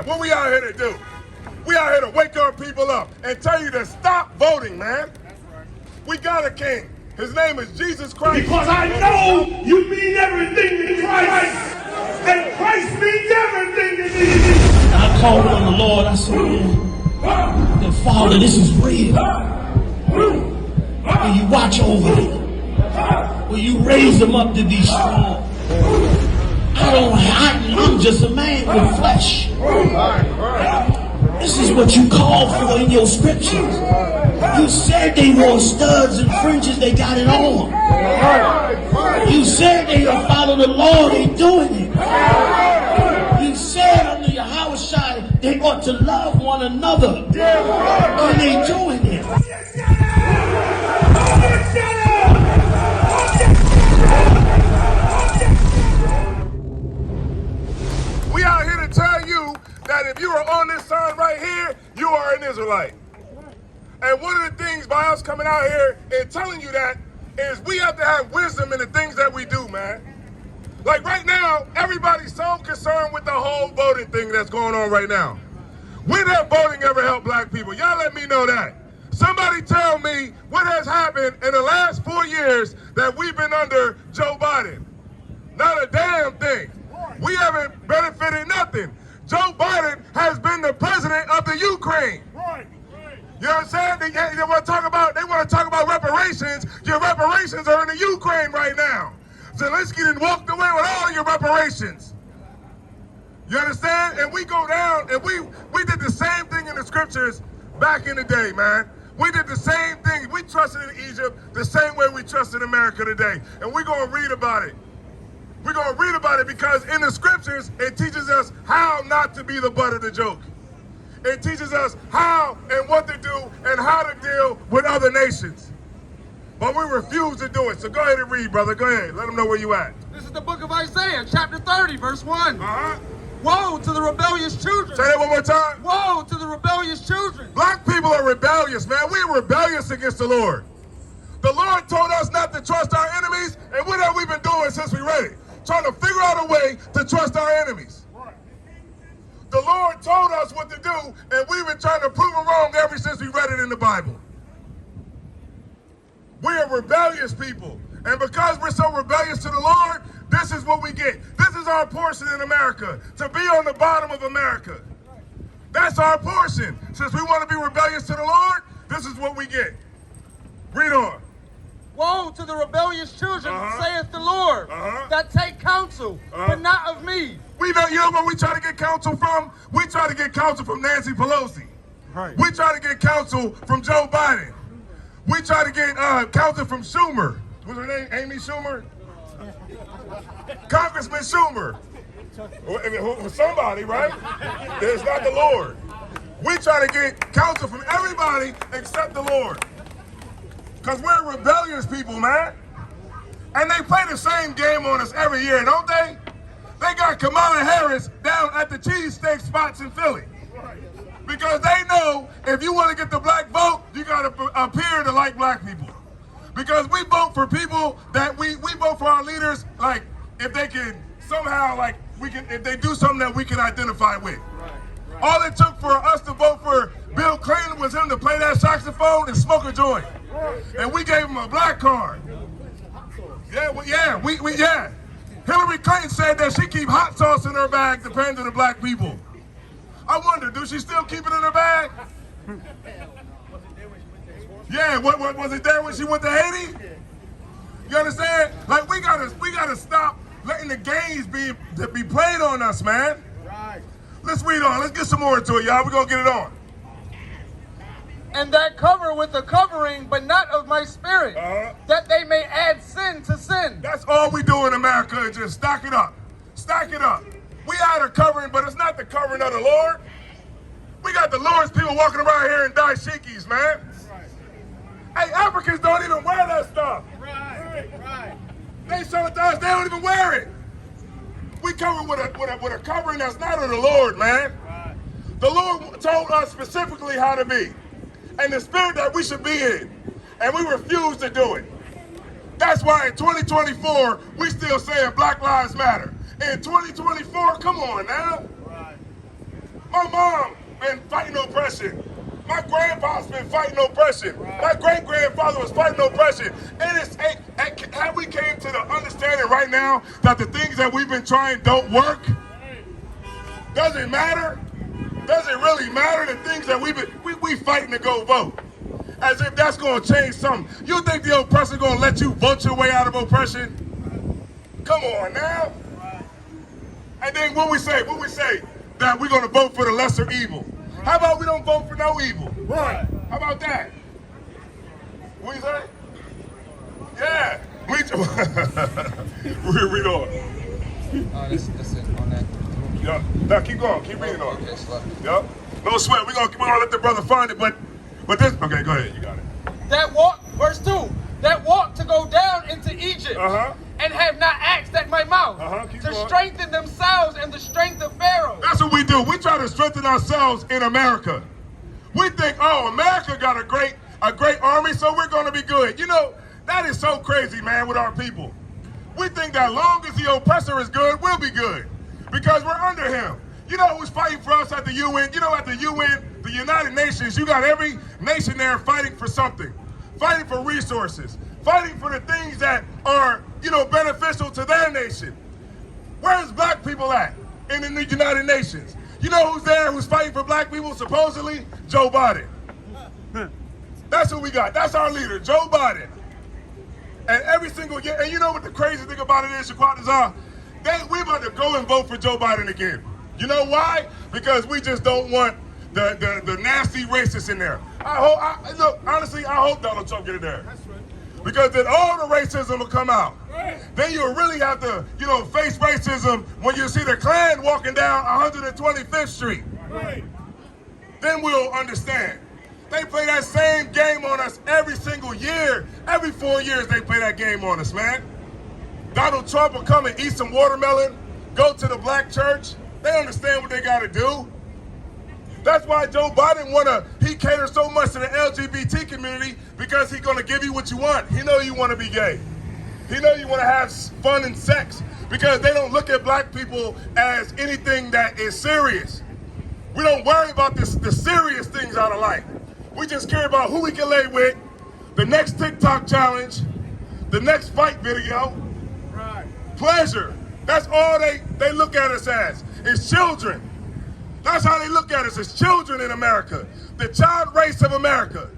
What we out here to do? We out here to wake our people up and tell you to stop voting, man. We got a king. His name is Jesus Christ. Because I know you mean everything to Christ. And Christ means everything to me. I called on the Lord. I said, "Man, Father, this is real. Will you watch over them? Will you raise them up to be strong? I'm just a man with flesh. This is what you call for in your scriptures. You said they wore studs and fringes, they got it on. You said they will follow the law, they doing it. You said under your house shine, they ought to love one another, and they doing it." We out here to tell you that if you are on this sign right here, you are an Israelite. And one of the things by us coming out here and telling you that is we have to have wisdom in the things that we do, man. Like right now, everybody's so concerned with the whole voting thing that's going on right now. When has voting ever helped black people? Y'all let me know that. Somebody tell me what has happened in the last 4 years that we've been under Joe Biden. Not a damn thing. We haven't benefited nothing. Joe Biden has been the president of the Ukraine. You know what I'm saying? They want to talk about reparations. Your reparations are in the Ukraine right now. Zelensky done walked away with all your reparations. You understand? And we go down and we did the same thing in the scriptures back in the day, man. We did the same thing. We trusted in Egypt the same way we trust in America today. And we're going to read about it. We're going to read about it because in the scriptures, it teaches us how not to be the butt of the joke. It teaches us how and what to do and how to deal with other nations. But we refuse to do it. So go ahead and read, brother. Go ahead. Let them know where you at. This is the book of Isaiah, chapter 30, verse 1. Woe to the rebellious children. Say that one more time. Woe to the rebellious children. Black people are rebellious, man. We're rebellious against the Lord. The Lord told us not to trust our enemies, and what have we been doing since we read it? Trying to figure out a way to trust our enemies. The Lord told us what to do, and we've been trying to prove him wrong ever since we read it in the Bible. We are rebellious people, and because we're so rebellious to the Lord, this is what we get. This is our portion in America, to be on the bottom of America. That's our portion. Since we want to be rebellious to the Lord, this is what we get. Read on. Woe to the rebellious children, saith the Lord, that take counsel, but not of me. We know, you know where we try to get counsel from? We try to get counsel from Nancy Pelosi. Right. We try to get counsel from Joe Biden. We try to get counsel from Schumer. What's her name? Amy Schumer? Congressman Schumer. Somebody, right? It's not the Lord. We try to get counsel from everybody except the Lord. Because we're rebellious people, man. And they play the same game on us every year, don't they? They got Kamala Harris down at the cheesesteak spots in Philly. Because they know if you want to get the black vote, you got to appear to like black people. Because we vote for people that we vote for our leaders, like if they can somehow, like if they do something that we can identify with. All it took for us to vote for Bill Clinton was him to play that saxophone and smoke a joint. And we gave him a black card. Yeah. Hillary Clinton said that she keep hot sauce in her bag to pander to black people. I wonder, do she still keep it in her bag? Yeah, what was it there when she went to Haiti? You understand? Like we gotta stop letting the games be played on us, man. Right. Let's read on. Let's get some more into it, y'all. We're gonna get it on. And that cover with a covering, but not of my spirit, that they may add sin to sin. That's all we do in America is just stack it up. Stack it up. We add a covering, but it's not the covering of the Lord. We got the Lord's people walking around here in dashikis, man. Hey, Africans don't even wear that stuff. Right. They show it to us, they don't even wear it. We cover with a covering that's not of the Lord, man. Right. The Lord told us specifically how to be. And the spirit that we should be in. And we refuse to do it. That's why in 2024, we still saying Black Lives Matter. In 2024, come on now. Right. My mom been fighting oppression. My grandpa's been fighting oppression. My great-grandfather was fighting oppression. Have we came to the understanding right now that the things that we've been trying don't work? Does it matter? Does it really matter the things that we fighting to go vote? As if that's going to change something. You think the oppressor going to let you vote your way out of oppression? Come on now. And then what we say? That we're going to vote for the lesser evil. How about we don't vote for no evil? Right. How about that? What you say? Yeah. Read on. That's it on that. Yeah. Now keep going. Keep reading on. Okay, slow. Yep. No sweat. We're gonna let the brother find it, but this. Okay, go ahead. You got it. That walk, verse 2, that walk to go down into Egypt and have not asked at my mouth Keep to going. strengthen themselves and the strength of Pharaoh. That's what we do. We try to strengthen ourselves in America. We think, oh, America got a great army, so we're gonna be good. You know, that is so crazy, man, with our people. We think that long as the oppressor is good, we'll be good because we're under him. You know who's fighting for us at the UN? You know, at the UN, the United Nations, you got every nation there fighting for something, fighting for resources, fighting for the things that are, you know, beneficial to their nation. Where's black people at in the United Nations? You know who's there who's fighting for black people, supposedly? Joe Biden. That's who we got. That's our leader, Joe Biden. And every single year, and you know what the crazy thing about it is, Shaquat Nazar? We about to go and vote for Joe Biden again. You know why? Because we just don't want the nasty racists in there. Look, honestly, I hope Donald Trump get in there. Because then all the racism will come out. Then you'll really have to, you know, face racism when you see the Klan walking down 125th Street. Then we'll understand. They play that same game on us every single year. Every 4 years they play that game on us, man. Donald Trump will come and eat some watermelon, go to the black church. They understand what they got to do. That's why Joe Biden he caters so much to the LGBT community because he's going to give you what you want. He know you want to be gay. He know you want to have fun and sex because they don't look at black people as anything that is serious. We don't worry about the serious things out of life. We just care about who we can lay with, the next TikTok challenge, the next fight video, pleasure. That's all they look at us as. It's children. That's how they look at us, as children in America, the child race of America.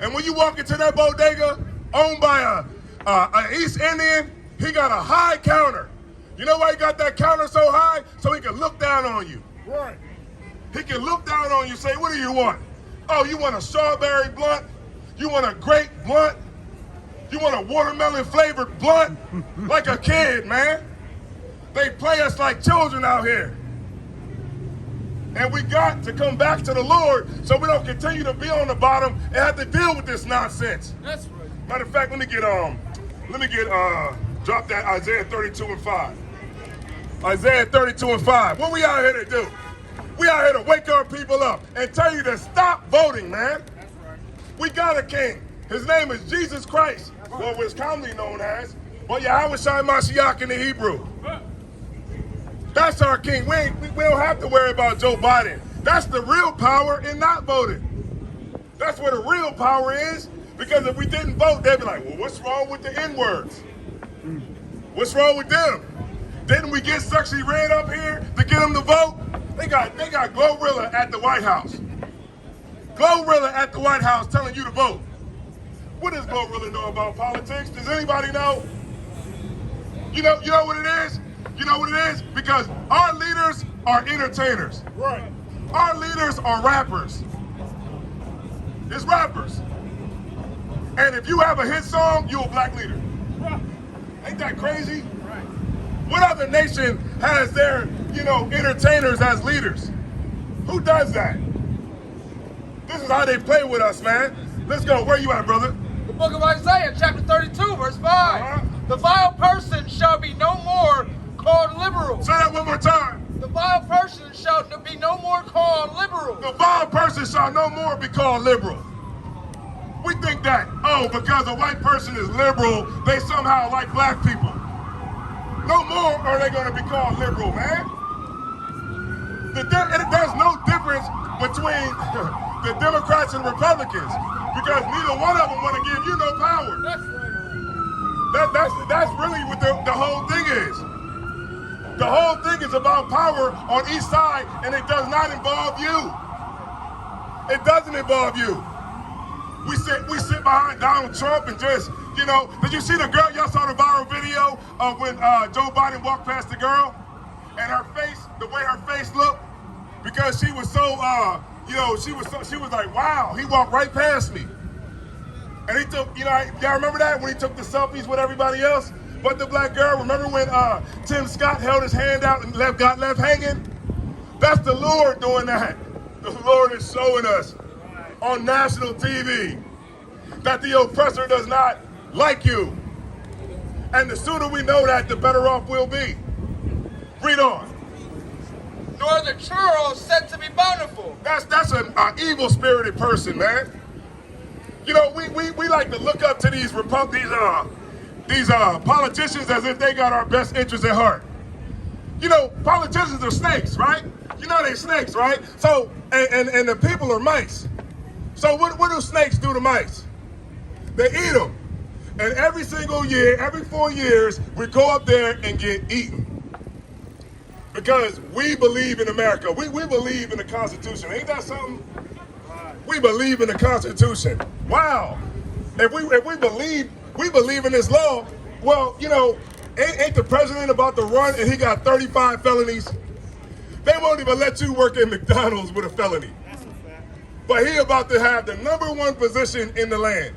And when you walk into that bodega owned by an East Indian, he got a high counter. You know why he got that counter so high? So he can look down on you. Right. He can look down on you, say, what do you want? Oh, you want a strawberry blunt? You want a grape blunt? You want a watermelon flavored blunt? Like a kid, man. They play us like children out here. And we got to come back to the Lord so we don't continue to be on the bottom and have to deal with this nonsense. That's right. Matter of fact, let me get drop that Isaiah 32:5. Isaiah 32:5. What we out here to do? We out here to wake our people up and tell you to stop voting, man. That's right. We got a king. His name is Jesus Christ, what was commonly known as, but Yahweh Shai Mashiach in the Hebrew. That's our king. We don't have to worry about Joe Biden. That's the real power in not voting. That's where the real power is, because if we didn't vote, they'd be like, well, what's wrong with the N-words? What's wrong with them? Didn't we get Sexy Red up here to get them to vote? They got Glorilla at the White House. Glorilla at the White House telling you to vote. What does Glorilla know about politics? Does anybody know? You know what it is? You know what it is? Because our leaders are entertainers. Right. Our leaders are rappers. It's rappers. And if you have a hit song, you're a black leader. Ain't that crazy? Right. What other nation has their, entertainers as leaders? Who does that? This is how they play with us, man. Let's go. Where you at, brother? The book of Isaiah, chapter 32, verse 5. The vile person shall be no more called liberal. Say that one more time. The vile person shall be no more called liberal. The vile person shall no more be called liberal. We think that, because a white person is liberal, they somehow like black people. No more are they going to be called liberal, man. There's no between the Democrats and Republicans, because neither one of them want to give you no power. That's really what the whole thing is. The whole thing is about power on each side, and it does not involve you. It doesn't involve you. We sit behind Donald Trump and just, you know, did you see the girl? Y'all saw the viral video of when Joe Biden walked past the girl, and her face, the way her face looked, because she was so, you know, she was like, wow, he walked right past me. And he took, you know, y'all remember that when he took the selfies with everybody else? But the black girl, remember when Tim Scott held his hand out and got left hanging? That's the Lord doing that. The Lord is showing us on national TV that the oppressor does not like you. And the sooner we know that, the better off we'll be. Read on. Nor the churl said to be bountiful. That's an evil-spirited person, man. You know, we like to look up to these politicians as if they got our best interests at heart. You know, politicians are snakes, right? You know they're snakes, right? So, and the people are mice. So what do snakes do to mice? They eat them. And every single year, every 4 years, we go up there and get eaten. Because we believe in America. We believe in the Constitution. Ain't that something? We believe in the Constitution. Wow. If we believe in this law, well, you know, ain't the president about to run and he got 35 felonies? They won't even let you work at McDonald's with a felony. But he about to have the #1 position in the land.